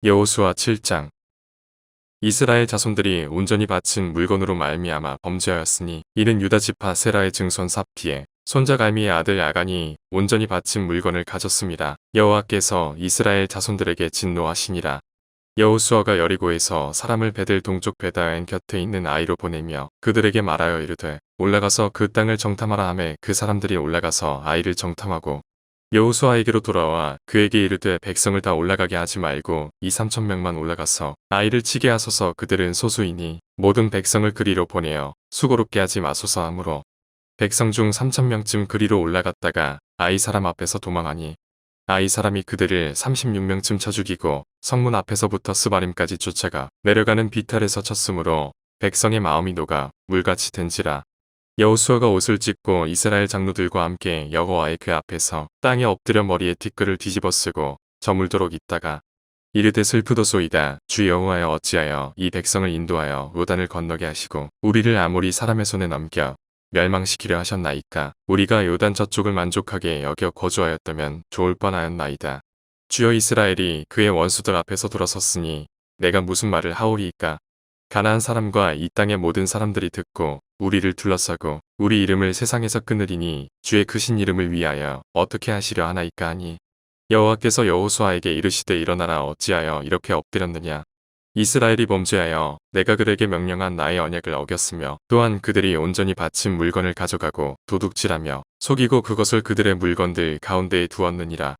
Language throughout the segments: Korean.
여호수아 7장. 이스라엘 자손들이 온전히 바친 물건으로 말미암아 범죄하였으니 이는 유다 지파 세라의 증손 삽디의 손자 갈미의 아들 야간이 온전히 바친 물건을 가졌습니다. 여호와께서 이스라엘 자손들에게 진노하시니라. 여호수아가 여리고에서 사람을 베들 동쪽 베다엔 곁에 있는 아이로 보내며 그들에게 말하여 이르되 올라가서 그 땅을 정탐하라 하매 그 사람들이 올라가서 아이를 정탐하고 여호수아에게로 돌아와 그에게 이르되 백성을 다 올라가게 하지 말고 2~3천명만 올라가서 아이를 치게 하소서. 그들은 소수이니 모든 백성을 그리로 보내어 수고롭게 하지 마소서 하므로 백성 중 3천명쯤 그리로 올라갔다가 아이 사람 앞에서 도망하니 아이 사람이 그들을 36명쯤 쳐 죽이고 성문 앞에서부터 스바림까지 쫓아가 내려가는 비탈에서 쳤으므로 백성의 마음이 녹아 물같이 된지라. 여호수아가 옷을 찢고 이스라엘 장로들과 함께 여호와의 궤 앞에서 땅에 엎드려 머리에 티끌을 뒤집어 쓰고 저물도록 있다가 이르되 슬프도소이다. 주 여호와여 어찌하여 이 백성을 인도하여 요단을 건너게 하시고 우리를 아모리 사람의 손에 넘겨 멸망시키려 하셨나이까. 우리가 요단 저쪽을 만족하게 여겨 거주하였다면 좋을 뻔하였나이다. 주여 이스라엘이 그의 원수들 앞에서 돌아섰으니 내가 무슨 말을 하오리이까. 가나안 사람과 이 땅의 모든 사람들이 듣고 우리를 둘러싸고 우리 이름을 세상에서 끊으리니 주의 크신 이름을 위하여 어떻게 하시려 하나이까 하니 여호와께서 여호수아에게 이르시되 일어나라. 어찌하여 이렇게 엎드렸느냐. 이스라엘이 범죄하여 내가 그에게 명령한 나의 언약을 어겼으며 또한 그들이 온전히 바친 물건을 가져가고 도둑질하며 속이고 그것을 그들의 물건들 가운데에 두었느니라.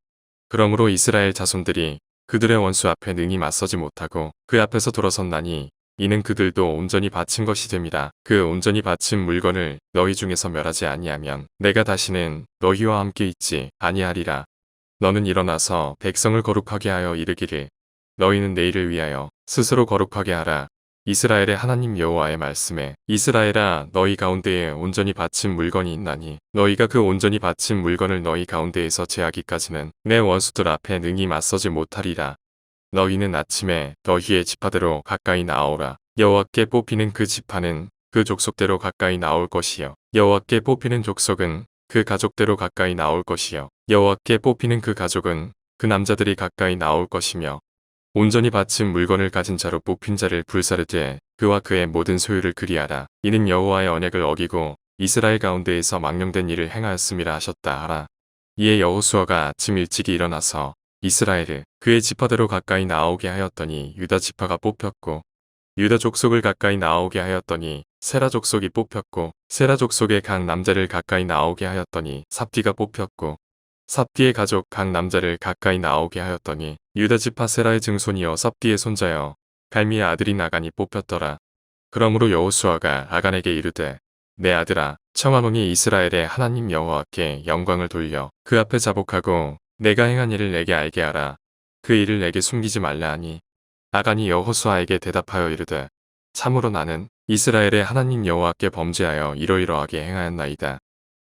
그러므로 이스라엘 자손들이 그들의 원수 앞에 능히 맞서지 못하고 그 앞에서 돌아섰나니 이는 그들도 온전히 바친 것이 됨이라. 그 온전히 바친 물건을 너희 중에서 멸하지 아니하면 내가 다시는 너희와 함께 있지 아니하리라. 너는 일어나서 백성을 거룩하게 하여 이르기를 너희는 내일을 위하여 스스로 거룩하게 하라. 이스라엘의 하나님 여호와의 말씀에 이스라엘아 너희 가운데에 온전히 바친 물건이 있나니 너희가 그 온전히 바친 물건을 너희 가운데에서 제하기까지는 내 원수들 앞에 능히 맞서지 못하리라. 너희는 아침에 너희의 지파대로 가까이 나오라. 여호와께 뽑히는 그 지파는 그 족속대로 가까이 나올 것이요 여호와께 뽑히는 족속은 그 가족대로 가까이 나올 것이요 여호와께 뽑히는 그 가족은 그 남자들이 가까이 나올 것이며 온전히 바친 물건을 가진 자로 뽑힌 자를 불사르되 그와 그의 모든 소유를 그리하라. 이는 여호와의 언약을 어기고 이스라엘 가운데에서 망령된 일을 행하였음이라 하셨다 하라. 이에 여호수아가 아침 일찍이 일어나서 이스라엘을 그의 지파대로 가까이 나오게 하였더니 유다 지파가 뽑혔고 유다 족속을 가까이 나오게 하였더니 세라 족속이 뽑혔고 세라 족속의 각 남자를 가까이 나오게 하였더니 삽디가 뽑혔고 삽디의 가족 각 남자를 가까이 나오게 하였더니 유다 지파 세라의 증손이여 삽디의 손자여 갈미의 아들인 아간이 뽑혔더라. 그러므로 여호수아가 아간에게 이르되 내 아들아 청하노니 이스라엘의 하나님 여호와께 영광을 돌려 그 앞에 자복하고 내가 행한 일을 내게 알게 하라. 그 일을 내게 숨기지 말라 하니 아간이 여호수아에게 대답하여 이르되 참으로 나는 이스라엘의 하나님 여호와께 범죄하여 이러이러하게 행하였나이다.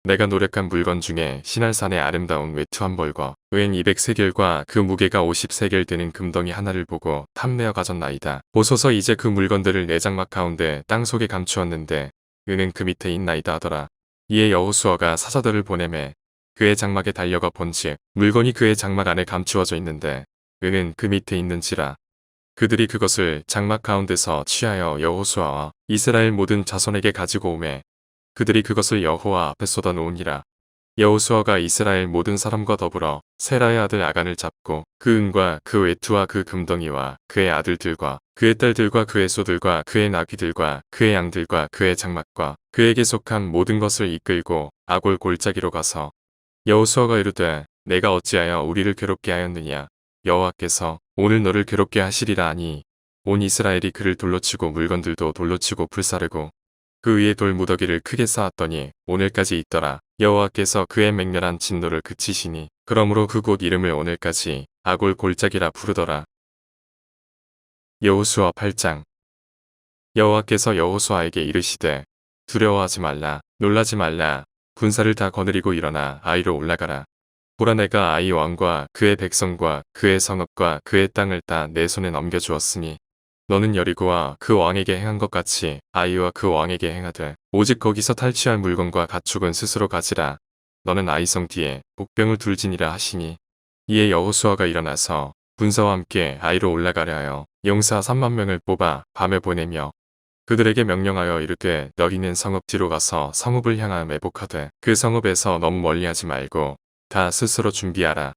내가 노력한 물건 중에 시날산의 아름다운 외투 한 벌과 은 200세겔과 그 무게가 50세겔 되는 금덩이 하나를 보고 탐내어 가졌나이다. 보소서 이제 그 물건들을 내 장막 가운데 땅속에 감추었는데 은은 그 밑에 있나이다 하더라. 이에 여호수아가 사자들을 보내매 그의 장막에 달려가 본즉 물건이 그의 장막 안에 감추어져 있는데 은은 그 밑에 있는지라. 그들이 그것을 장막 가운데서 취하여 여호수아와 이스라엘 모든 자손에게 가지고 오매 그들이 그것을 여호와 앞에 쏟아 놓으니라. 여호수아가 이스라엘 모든 사람과 더불어 세라의 아들 아간을 잡고 그 은과 그 외투와 그 금덩이와 그의 아들들과 그의 딸들과 그의 소들과 그의 나귀들과 그의 양들과 그의 장막과 그에게 속한 모든 것을 이끌고 아골 골짜기로 가서 여호수아가 이르되 내가 어찌하여 우리를 괴롭게 하였느냐. 여호와께서 오늘 너를 괴롭게 하시리라 하니 온 이스라엘이 그를 돌로치고 물건들도 돌로치고 불사르고 그 위에 돌 무더기를 크게 쌓았더니 오늘까지 있더라. 여호와께서 그의 맹렬한 진노를 그치시니 그러므로 그곳 이름을 오늘까지 아골 골짜기라 부르더라. 여호수아 8장. 여호와께서 여호수아에게 이르시되 두려워하지 말라. 놀라지 말라. 군사를 다 거느리고 일어나 아이로 올라가라. 보라 내가 아이 왕과 그의 백성과 그의 성읍과 그의 땅을 다 내 손에 넘겨주었으니 너는 여리고와 그 왕에게 행한 것 같이 아이와 그 왕에게 행하되 오직 거기서 탈취할 물건과 가축은 스스로 가지라. 너는 아이 성 뒤에 복병을 둘지니라 하시니 이에 여호수아가 일어나서 군사와 함께 아이로 올라가려 하여 용사 3만 명을 뽑아 밤에 보내며 그들에게 명령하여 이르되 너희는 성읍 뒤로 가서 성읍을 향하여 매복하되 그 성읍에서 너무 멀리하지 말고 다 스스로 준비하라.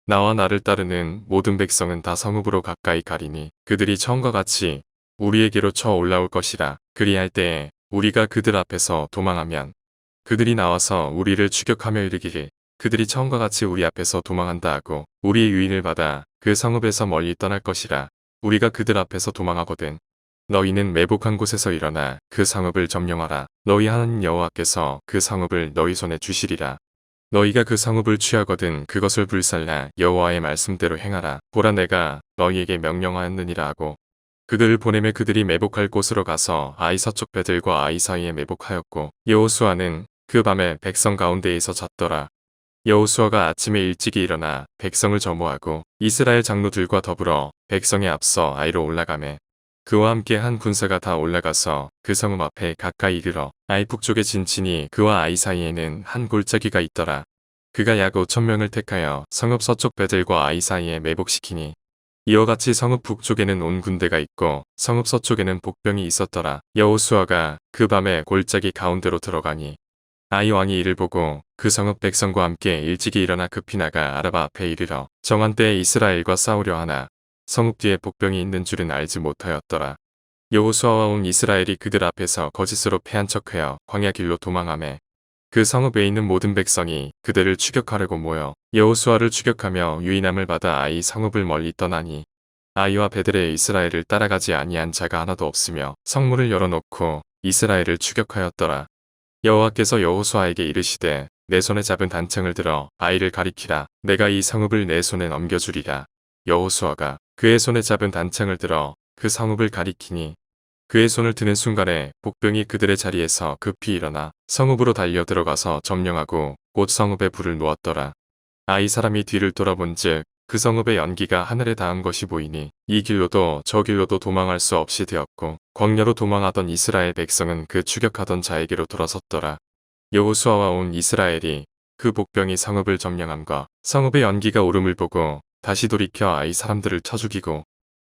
나와 나를 따르는 모든 백성은 다 성읍으로 가까이 가리니 그들이 처음과 같이 우리에게로 쳐 올라올 것이라. 그리할 때에 우리가 그들 앞에서 도망하면 그들이 나와서 우리를 추격하며 이르기를 그들이 처음과 같이 우리 앞에서 도망한다 하고 우리의 유인을 받아 그 성읍에서 멀리 떠날 것이라. 우리가 그들 앞에서 도망하거든 너희는 매복한 곳에서 일어나 그 성읍을 점령하라. 너희 하나님 여호와께서 그 성읍을 너희 손에 주시리라. 너희가 그 성읍을 취하거든 그것을 불살라 여호와의 말씀대로 행하라. 보라 내가 너희에게 명령하였느니라 하고 그들을 보내매 그들이 매복할 곳으로 가서 아이 서쪽 배들과 아이 사이에 매복하였고 여호수아는 그 밤에 백성 가운데에서 잤더라. 여호수아가 아침에 일찍이 일어나 백성을 점호하고 이스라엘 장로들과 더불어 백성에 앞서 아이로 올라가매 그와 함께 한 군사가 다 올라가서 그 성읍 앞에 가까이 이르러 아이 북쪽에 진친이 그와 아이 사이에는 한 골짜기가 있더라. 그가 약 5,000명을 택하여 성읍 서쪽 배들과 아이 사이에 매복시키니 이와 같이 성읍 북쪽에는 온 군대가 있고 성읍 서쪽에는 복병이 있었더라. 여호수아가 그 밤에 골짜기 가운데로 들어가니 아이 왕이 이를 보고 그 성읍 백성과 함께 일찍이 일어나 급히 나가 아라바 앞에 이르러 정한 때에 이스라엘과 싸우려 하나 성읍 뒤에 복병이 있는 줄은 알지 못하였더라. 여호수아와 온 이스라엘이 그들 앞에서 거짓으로 패한 척하여 광야 길로 도망하매 그 성읍에 있는 모든 백성이 그들을 추격하려고 모여 여호수아를 추격하며 유인함을 받아 아이 성읍을 멀리 떠나니 아이와 베들레 이스라엘을 따라가지 아니한 자가 하나도 없으며 성문을 열어놓고 이스라엘을 추격하였더라. 여호와께서 여호수아에게 이르시되 내 손에 잡은 단창을 들어 아이를 가리키라. 내가 이 성읍을 내 손에 넘겨주리라. 여호수아가 그의 손에 잡은 단창을 들어 그 성읍을 가리키니 그의 손을 드는 순간에 복병이 그들의 자리에서 급히 일어나 성읍으로 달려 들어가서 점령하고 곧 성읍에 불을 놓았더라. 아이 사람이 뒤를 돌아본즉 그 성읍의 연기가 하늘에 닿은 것이 보이니 이 길로도 저 길로도 도망할 수 없이 되었고 광야로 도망하던 이스라엘 백성은 그 추격하던 자에게로 돌아섰더라. 여호수아와 온 이스라엘이 그 복병이 성읍을 점령함과 성읍의 연기가 오름을 보고 다시 돌이켜 아이 사람들을 쳐 죽이고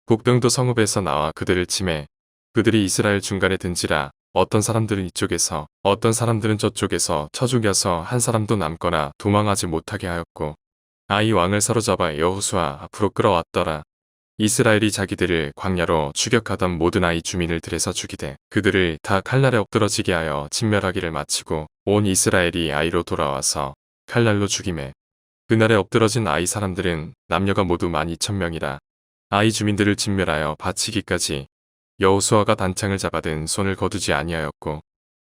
복병도 성읍에서 나와 그들을 치매 그들이 이스라엘 중간에 든지라 어떤 사람들은 이쪽에서 어떤 사람들은 저쪽에서 쳐 죽여서 한 사람도 남거나 도망하지 못하게 하였고 아이 왕을 사로잡아 여호수아 앞으로 끌어왔더라. 이스라엘이 자기들을 광야로 추격하던 모든 아이 주민을 들에서 죽이되 그들을 다 칼날에 엎드러지게 하여 진멸하기를 마치고 온 이스라엘이 아이로 돌아와서 칼날로 죽이매 그날에 엎드러진 아이 사람들은 남녀가 모두 12,000명이라. 아이 주민들을 진멸하여 바치기까지 여호수아가 단창을 잡아든 손을 거두지 아니하였고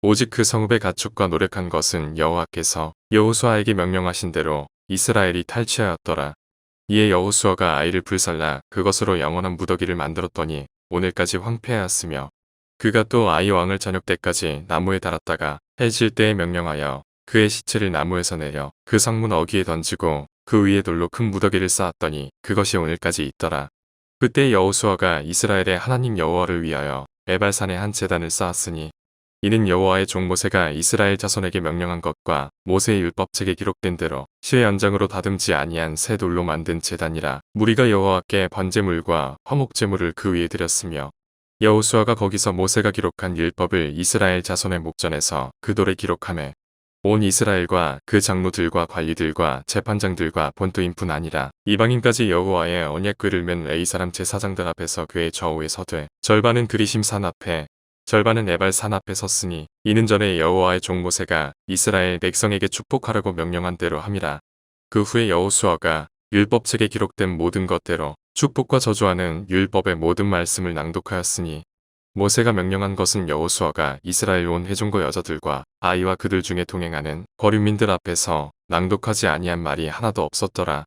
오직 그 성읍의 가축과 노력한 것은 여호와께서 여호수아에게 명령하신 대로 이스라엘이 탈취하였더라. 이에 여호수아가 아이를 불살라 그것으로 영원한 무더기를 만들었더니 오늘까지 황폐하였으며 그가 또 아이 왕을 저녁 때까지 나무에 달았다가 해질 때에 명령하여 그의 시체를 나무에서 내려 그 성문 어귀에 던지고 그 위에 돌로 큰 무더기를 쌓았더니 그것이 오늘까지 있더라. 그때 여호수아가 이스라엘의 하나님 여호와를 위하여 에발산에 한 제단을 쌓았으니 이는 여호와의 종 모세가 이스라엘 자손에게 명령한 것과 모세의 율법책에 기록된 대로 실의 연장으로 다듬지 아니한 새 돌로 만든 제단이라. 무리가 여호와께 번제물과 화목제물을 그 위에 드렸으며 여호수아가 거기서 모세가 기록한 율법을 이스라엘 자손의 목전에서 그 돌에 기록하매 온 이스라엘과 그 장로들과 관리들과 재판장들과 본토인뿐 아니라 이방인까지 여호와의 언약궤를 맨 레위 사람 제사장들 앞에서 그의 좌우에 서되 절반은 그리심 산 앞에 절반은 에발 산 앞에 섰으니 이는 전에 여호와의 종 모세가 이스라엘 백성에게 축복하라고 명령한 대로 함이라. 그 후에 여호수아가 율법책에 기록된 모든 것대로 축복과 저주하는 율법의 모든 말씀을 낭독하였으니 모세가 명령한 것은 여호수아가 이스라엘 온 회중과 여자들과 아이와 그들 중에 동행하는 거류민들 앞에서 낭독하지 아니한 말이 하나도 없었더라.